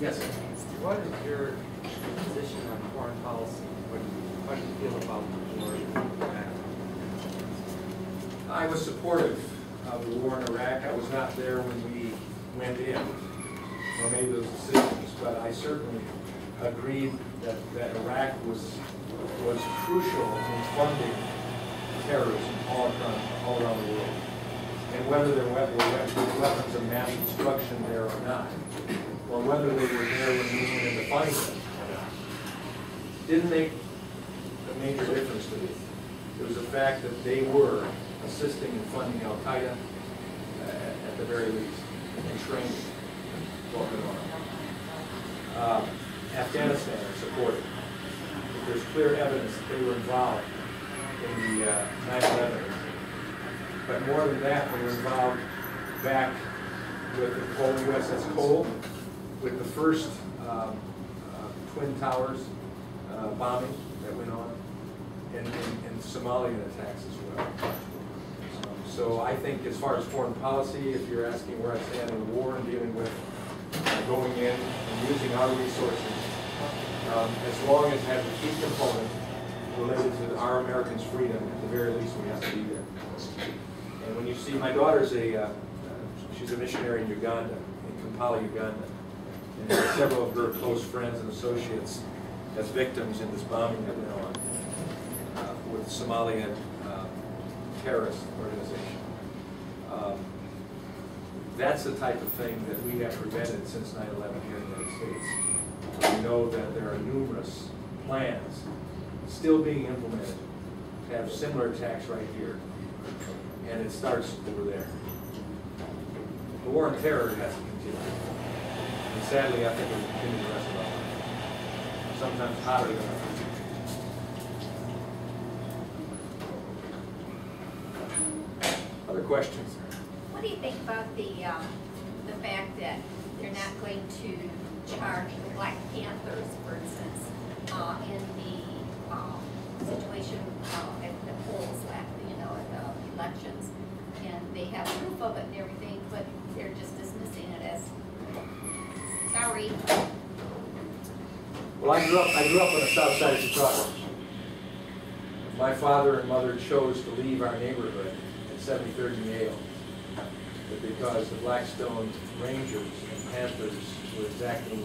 Yes, sir. What is your position on foreign policy? How do you feel about the war in Iraq? I was supportive of the war in Iraq. I was not there when we went in or made those decisions, but I certainly agreed that Iraq was crucial in funding terrorism all around the world. And whether there were weapons of mass destruction there or not, or whether they were there when we went in to find them or not, didn't make a major difference to me. It was the fact that they were assisting in funding Al-Qaeda at the very least, and training what went on. Afghanistan are supported. There's clear evidence that they were involved in the 9/11. But more than that, they were involved back with the Cole, USS Cole, with the first Twin Towers bombing that went on, and Somalian attacks as well. So I think as far as foreign policy, if you're asking where I stand in the war and dealing with going in and using our resources, as long as it has a key component related to our Americans' freedom, at the very least we have to be there. And when you see, my daughter's she's a missionary in Uganda, in Kampala, Uganda, and there are several of her close friends and associates as victims in this bombing that went on with the Somalian terrorist organization. That's the type of thing that we have prevented since 9/11 here in the United States. We know that there are numerous plans still being implemented to have similar attacks right here, and it starts over there. The war on terror has to continue, and sadly I think it will continue the rest of our life, sometimes hotter than our future. Other questions? What do you think about the fact that they're not going to charge the Black Panthers, for instance, in the situation at the polls, at the elections, and they have proof of it and everything, but they're just dismissing it as sorry. Well, I grew up on the south side of Chicago. My father and mother chose to leave our neighborhood at 73rd and Yale, but because the Blackstone Rangers and Panthers were exacting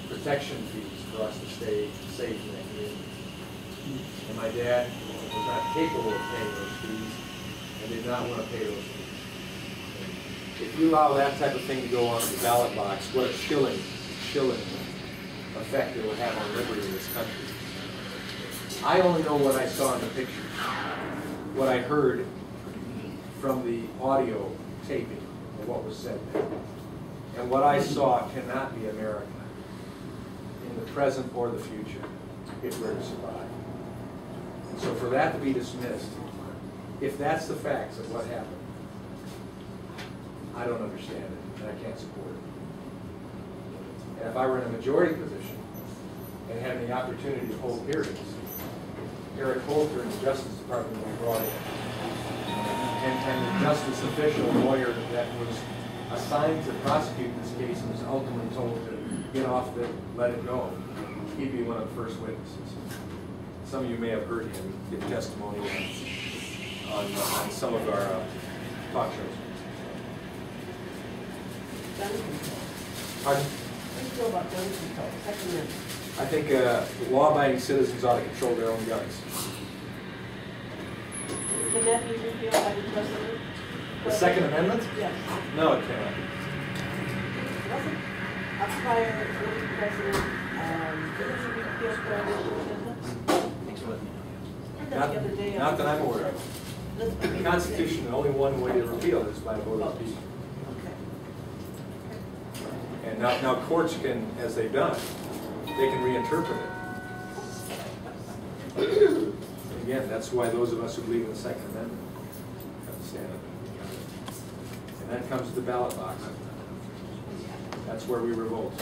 protection fees for us to stay safe in that community. And my dad was not capable of paying those fees and did not want to pay those fees. If you allow that type of thing to go on the ballot box, what a chilling effect it will have on liberty in this country. I only know what I saw in the pictures, what I heard from the audio taping of what was said there. And what I saw cannot be America in the present or the future if we're to survive. And so for that to be dismissed, if that's the facts of what happened, I don't understand it, and I can't support it. And if I were in a majority position and had the opportunity to hold hearings, Eric Holter in the Justice Department was brought in, and the justice official lawyer that was assigned to prosecute this case and was ultimately told to get off the, let it go. He'd be one of the first witnesses. Some of you may have heard him give testimony on some of our talk shows. Pardon? How do you feel about gun control? Second Amendment. I think law-abiding citizens ought to control their own guns. Can that be repealed by the president? The Second Amendment? Yes. No, it cannot. Wasn't a prior president, didn't he repeal prohibition amendments? Not that I'm aware of. The Constitution, the only one way to repeal it is by a vote of the people. And now courts can, as they've done, they can reinterpret it. Again, that's why those of us who believe in the Second Amendment have to stand up and that comes to the ballot box. That's where we revolt.